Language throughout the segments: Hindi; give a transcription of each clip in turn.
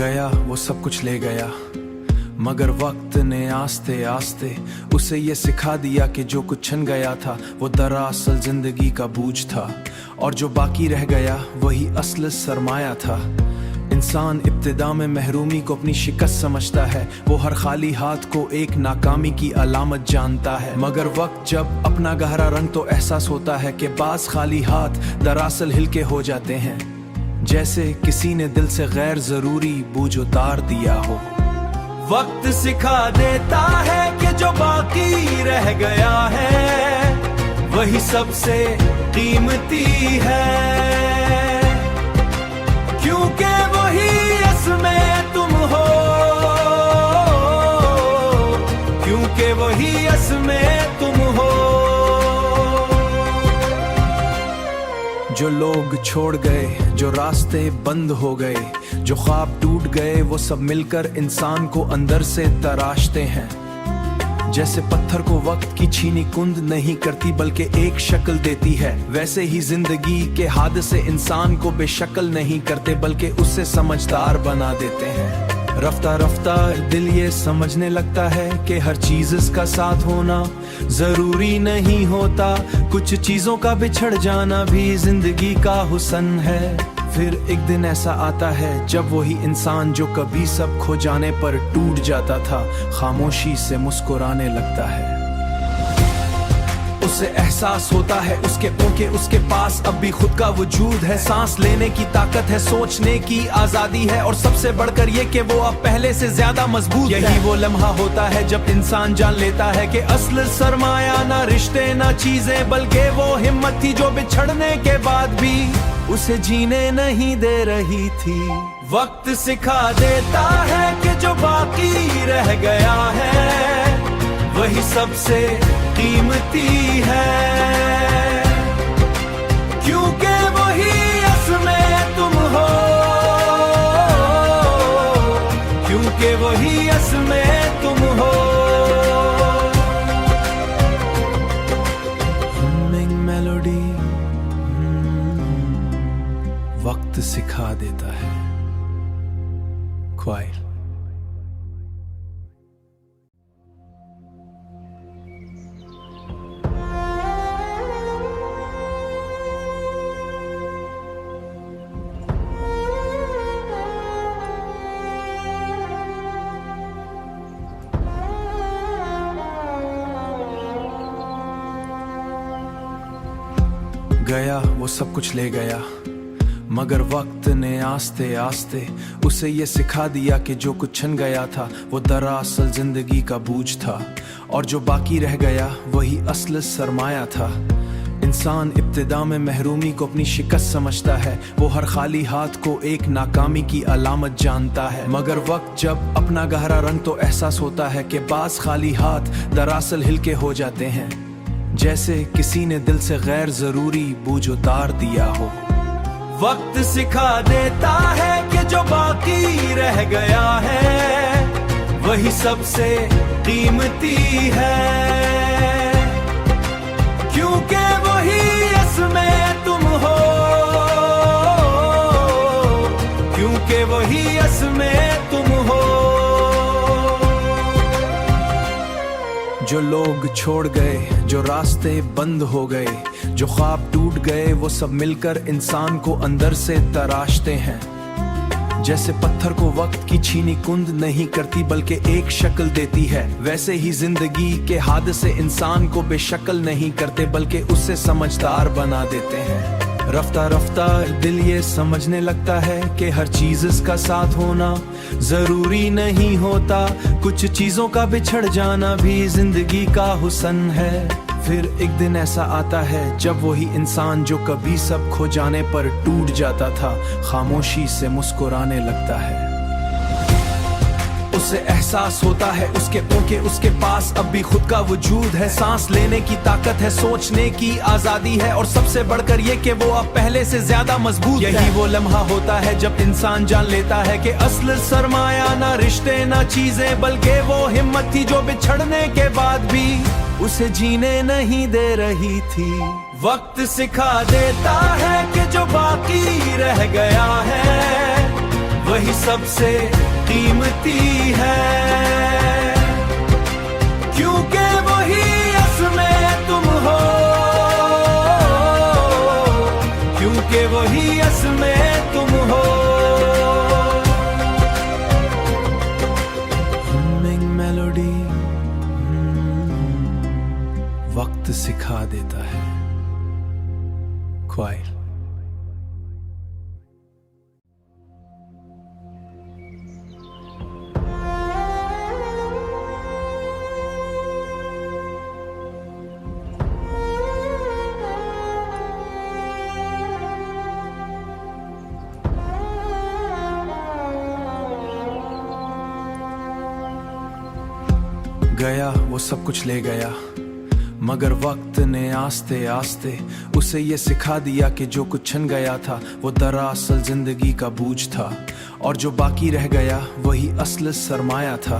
गया वो सब कुछ ले गया, मगर वक्त ने आस्ते आस्ते उसे ये सिखा दिया कि जो कुछ छिन गया था वो दरअसल जिंदगी का बोझ था, और जो बाकी रह गया वही असल सरमाया था। इंसान इब्तिदा में महरूमी को अपनी शिकस्त समझता है, वो हर खाली हाथ को एक नाकामी की अलामत जानता है। मगर वक्त जब अपना गहरा रंग तो एहसास होता है कि बास खाली हाथ दरअसल हिलके हो जाते हैं, जैसे किसी ने दिल से गैर जरूरी बोझ उतार दिया हो। वक्त सिखा देता है कि जो बाकी रह गया है वही सबसे कीमती है, क्योंकि वही इसमें तुम हो, क्योंकि वही इसमें तुम हो। जो लोग छोड़ गए, जो रास्ते बंद हो गए, जो ख्वाब टूट गए, वो सब मिलकर इंसान को अंदर से तराशते हैं। जैसे पत्थर को वक्त की छीनी कुंद नहीं करती बल्कि एक शक्ल देती है, वैसे ही जिंदगी के हादसे इंसान को बेशक्ल नहीं करते बल्कि उससे समझदार बना देते हैं। रफ्ता रफ्ता दिल ये समझने लगता है कि हर चीज इसका साथ होना जरूरी नहीं होता, कुछ चीजों का बिछड़ जाना भी जिंदगी का हुस्न है। फिर एक दिन ऐसा आता है जब वही इंसान जो कभी सब खो जाने पर टूट जाता था, खामोशी से मुस्कुराने लगता है। उसे एहसास होता है उसके पास अब भी खुद का वजूद है, सांस लेने की ताकत है, सोचने की आजादी है, और सबसे बढ़कर ये कि वो अब पहले से ज्यादा मजबूत है। यही वो लम्हा होता है जब इंसान जान लेता है कि असल सरमाया ना रिश्ते ना चीजें बल्कि वो हिम्मत थी जो बिछड़ने के बाद भी उसे जीने नहीं दे रही थी। वक्त सिखा देता है कि जो बाकी रह गया है वही सबसे कीमती है, क्योंकि वही इसमें तुम हो, क्योंकि वही इसमें तुम हो। हमिंग मेलोडी वक्त सिखा देता है। ख्वाहिश गया वो सब कुछ ले गया, मगर वक्त ने आस्ते आस्ते उसे ये सिखा दिया कि जो कुछ छिन गया था वो दरअसल जिंदगी का बोझ था, और जो बाकी रह गया वही असल सरमाया था। इंसान इब्तिदा में महरूमी को अपनी शिकस्त समझता है, वो हर खाली हाथ को एक नाकामी की अलामत जानता है। मगर वक्त जब अपना गहरा रंग तो एहसास होता है कि बास खाली हाथ दरअसल हिलके हो जाते हैं, जैसे किसी ने दिल से गैर जरूरी बोझ उतार दिया हो। वक्त सिखा देता है कि जो बाकी रह गया है वही सबसे कीमती है, क्योंकि वही इसमें तुम हो, क्योंकि वही इसमें तुम हो। जो लोग छोड़ गए, जो रास्ते बंद हो गए, जो ख्वाब टूट गए, वो सब मिलकर इंसान को अंदर से तराशते हैं। जैसे पत्थर को वक्त की छीनी कुंद नहीं करती बल्कि एक शक्ल देती है, वैसे ही जिंदगी के हादसे इंसान को बेशक्ल नहीं करते बल्कि उससे समझदार बना देते हैं। रफ्ता रफ्ता दिल ये समझने लगता है कि हर चीज इसका साथ होना जरूरी नहीं होता, कुछ चीजों का बिछड़ जाना भी जिंदगी का हुस्न है। फिर एक दिन ऐसा आता है जब वही इंसान जो कभी सब खो जाने पर टूट जाता था, खामोशी से मुस्कुराने लगता है। उसे एहसास होता है उसके पास अब भी खुद का वजूद है, सांस लेने की ताकत है, सोचने की आजादी है, और सबसे बढ़कर ये कि वो अब पहले से ज्यादा मजबूत है। यही वो लम्हा होता है जब इंसान जान लेता है कि असल सरमाया ना रिश्ते ना चीजें बल्कि वो हिम्मत थी जो बिछड़ने के बाद भी उसे जीने नहीं दे रही थी। वक्त सिखा देता है कि जो बाकी रह गया है वही सबसे कीमती है, क्योंकि वही असमें तुम हो, क्योंकि वही असमें तुम हो। हमिंग मेलोडी वक्त सिखा देता है। ख्वाइर। गया वो सब कुछ ले गया, मगर वक्त ने आस्ते आस्ते उसे ये सिखा दिया कि जो कुछ छिन गया था वो दरअसल जिंदगी का बोझ था, और जो बाकी रह गया वही असल सरमाया था।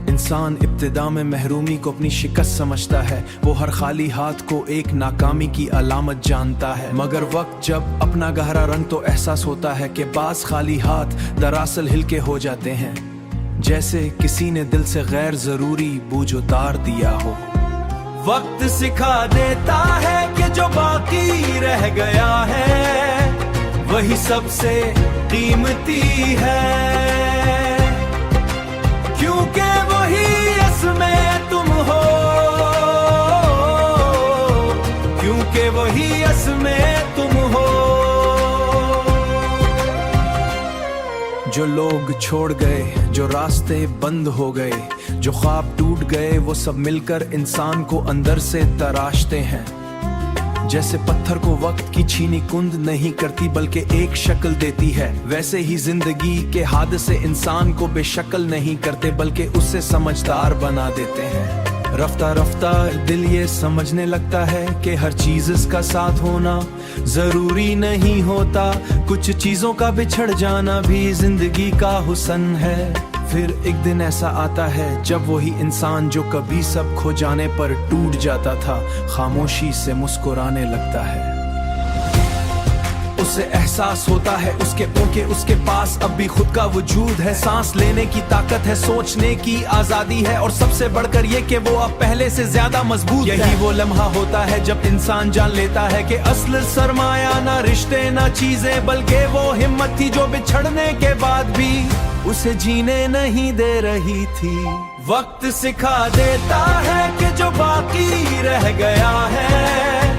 इंसान इब्तिदा में महरूमी को अपनी शिकस्त समझता है, वो हर खाली हाथ को एक नाकामी की अलामत जानता है। मगर वक्त जब अपना गहरा रंग तो एहसास होता है कि बास खाली हाथ दरअसल हिलके हो जाते हैं, जैसे किसी ने दिल से गैर जरूरी बोझ उतार दिया हो। वक्त सिखा देता है कि जो बाकी रह गया है वही सबसे कीमती है, क्योंकि वही असमें तुम हो, क्योंकि वही असमें तुम हो। जो लोग छोड़ गए, जो रास्ते बंद हो गए, जो ख्वाब टूट गए, वो सब मिलकर इंसान को अंदर से तराशते हैं। जैसे पत्थर को वक्त की छीनी कुंद नहीं करती बल्कि एक शक्ल देती है, वैसे ही जिंदगी के हादसे इंसान को बेशक्ल नहीं करते बल्कि उससे समझदार बना देते हैं। रफ्ता रफ्ता दिल ये समझने लगता है कि हर चीज इसका साथ होना जरूरी नहीं होता, कुछ चीजों का बिछड़ जाना भी जिंदगी का हुस्न है। फिर एक दिन ऐसा आता है जब वही इंसान जो कभी सब खो जाने पर टूट जाता था, खामोशी से मुस्कुराने लगता है। उसे एहसास होता है उसके पास अब भी खुद का वजूद है, सांस लेने की ताकत है, सोचने की आजादी है, और सबसे बढ़कर ये कि वो अब पहले से ज्यादा मजबूत है। यही वो लम्हा होता है जब इंसान जान लेता है कि असल सरमाया ना रिश्ते ना चीजें बल्कि वो हिम्मत थी जो बिछड़ने के बाद भी उसे जीने नहीं दे रही थी। वक्त सिखा देता है कि जो बाकी रह गया है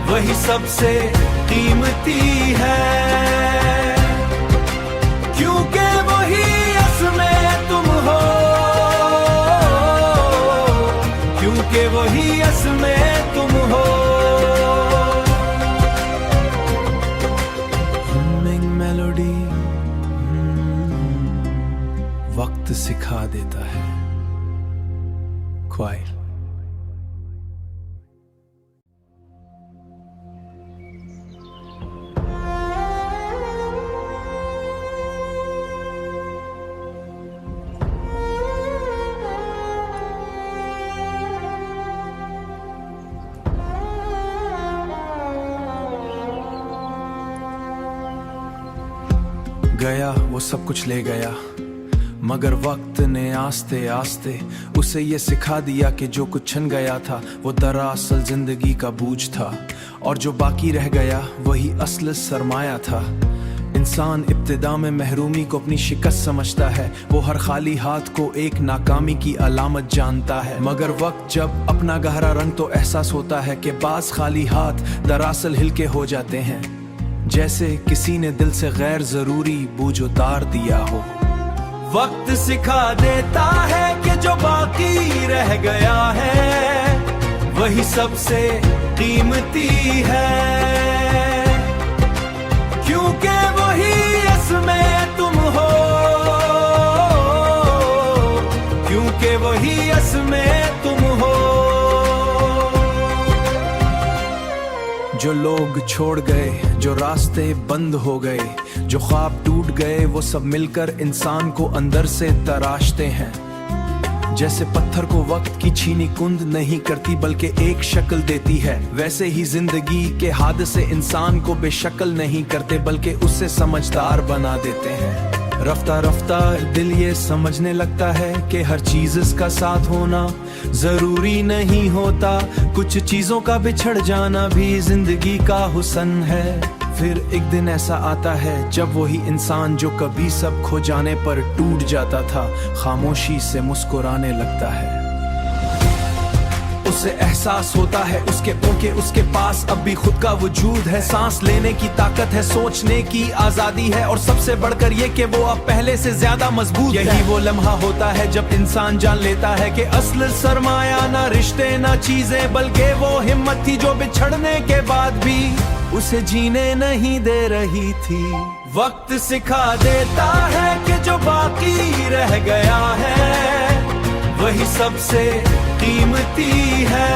वही सबसे कीमती है, क्योंकि वही असमें तुम हो, क्योंकि वही असमें तुम हो। हमिंग मेलोडी वक्त सिखा देता है। ख्वाइर। गया वो सब कुछ ले गया, मगर वक्त ने आस्ते आस्ते उसे ये सिखा दिया कि जो कुछ छिन गया था वो दरअसल जिंदगी का बोझ था, और जो बाकी रह गया वही असल सरमाया था। इंसान इब्तिदा में महरूमी को अपनी शिकस्त समझता है, वो हर खाली हाथ को एक नाकामी की अलामत जानता है। मगर वक्त जब अपना गहरा रंग तो एहसास होता है कि बास खाली हाथ दरअसल हिलके हो जाते हैं, जैसे किसी ने दिल से गैर जरूरी बोझ उतार दिया हो। वक्त सिखा देता है कि जो बाकी रह गया है वही सबसे कीमती है, क्योंकि वही असमें तुम हो, क्योंकि वही असमें तुम हो। जो लोग छोड़ गए, जो रास्ते बंद हो गए, जो ख्वाब टूट गए, वो सब मिलकर इंसान को अंदर से तराशते हैं। जैसे पत्थर को वक्त की छीनी कुंद नहीं करती बल्कि एक शक्ल देती है, वैसे ही जिंदगी के हादसे इंसान को बेशक्ल नहीं करते बल्कि उससे समझदार बना देते हैं। रफ्ता रफ्ता दिल ये समझने लगता है कि हर चीज इसका साथ होना जरूरी नहीं होता, कुछ चीजों का बिछड़ जाना भी जिंदगी का हुस्न है। फिर एक दिन ऐसा आता है जब वही इंसान जो कभी सब खो जाने पर टूट जाता था, खामोशी से मुस्कुराने लगता है। उसे एहसास होता है उसके पास अब भी खुद का वजूद है, सांस लेने की ताकत है, सोचने की आजादी है, और सबसे बढ़कर ये कि वो अब पहले से ज्यादा मजबूत है। यही वो लम्हा होता है जब इंसान जान लेता है कि असल सरमाया ना रिश्ते ना चीजें, बल्कि वो हिम्मत थी जो बिछड़ने के बाद भी उसे जीने नहीं दे रही थी। वक्त सिखा देता है कि जो बाकी रह गया है वही सबसे कीमती है,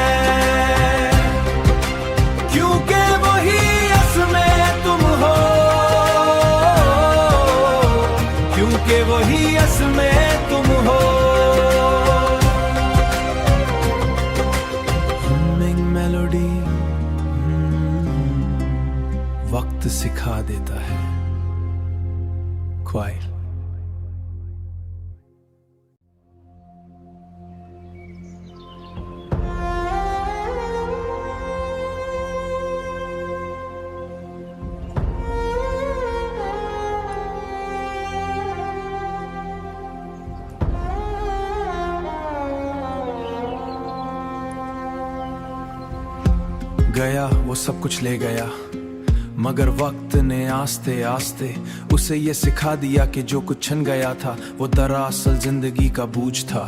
क्योंकि वही असमें तुम हो, क्योंकि वही असमें तुम हो। हमिंग मेलोडी वक्त सिखा देता है। ख्वाहिश गया वो सब कुछ ले गया, मगर वक्त ने आस्ते आस्ते उसे ये सिखा दिया कि जो कुछ छिन गया था वो दरअसल जिंदगी का बोझ था,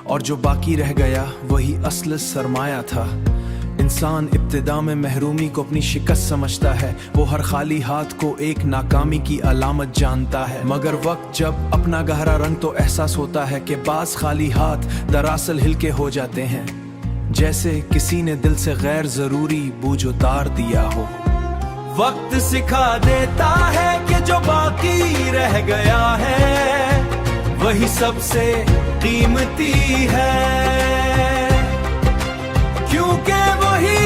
और जो बाकी रह गया वही असल सरमाया था। इंसान इब्तिदा में महरूमी को अपनी शिकस्त समझता है, वो हर खाली हाथ को एक नाकामी की अलामत जानता है, मगर वक्त जब अपना गहरा रंग तो एहसास होता है कि बास खाली हाथ दरअसल हिलके हो जाते हैं, जैसे किसी ने दिल से गैर जरूरी बोझ उतार दिया हो। वक्त सिखा देता है कि जो बाकी रह गया है वही सबसे कीमती है, क्योंकि वही